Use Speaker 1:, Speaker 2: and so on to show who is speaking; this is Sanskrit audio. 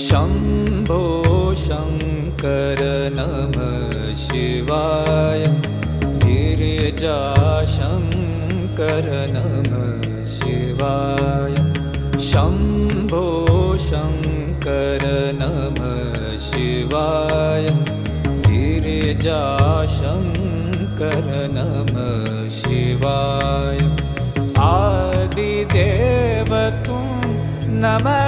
Speaker 1: शम्भो शङ्कर नमः शिवाय गिरिजाशङ्कर नमः शिवाय शम्भो शङ्कर नमः शिवाय गिरिजाशङ्कर नमः शिवाय आदिदेव तुम नमः